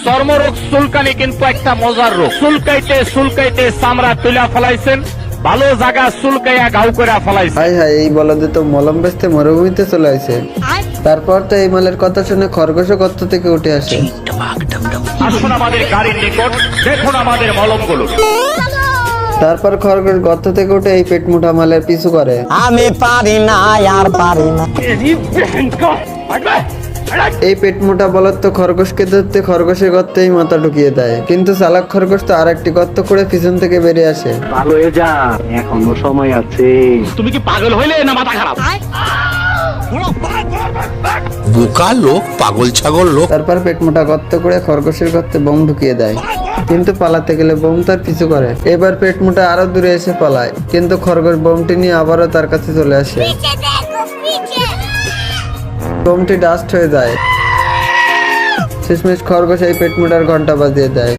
চর্মরোগ চুলকানি কিন্তু একটা মজার রোগ। চুলকাইতে চুলকাইতে চামড়া তুলা ফলাইছেন, ভালো জায়গা চুলকাইয়া গাউ করে ফলাইছেন। হাই হাই, এই বলদে তো মলম বেচতে মরুভূমিতে চলে আসে। তারপর তো এই মালের কথা শুনে খরগোশও গর্ত থেকে উঠে আসে। আসুন আমাদের গাড়ির নিকট, দেখুন আমাদের মলমগুলো। তারপর খরগোশ গর্ত থেকে উঠে এই পেট মুঠা মালের পিছু করে। আমি পারি না, আর পারি না। এই পেট মোটা বলদ তো খরগোশকে ধরতে খরগোশের গর্তেই মাথা ঢুকিয়ে দেয়, কিন্তু চালাক খরগোশ তো আর একটি গর্ত করে পিছন থেকে বেরিয়ে আসে। ভালো হয়ে যা, এখনো সময় আছে। তুমি কি পাগল হইলে না মাথা খারাপ? বোকা লোক, পাগল ছাগল লোক। তারপর পেট মোটা গর্ত করে খরগোশের গর্তে বোম ঢুকিয়ে দেয়, কিন্তু পালাতে গেলে বোম তার পিছু করে। এবার পেট মোটা আরো দূরে এসে পালায়, কিন্তু খরগোশ বোমটি নিয়ে আবারও তার কাছে চলে আসে। বোমটি ডাস্ট হয়ে যায়। শেষমেশ খরগোশ এই পেট মোটার ঘন্টা বাজিয়ে দেয়।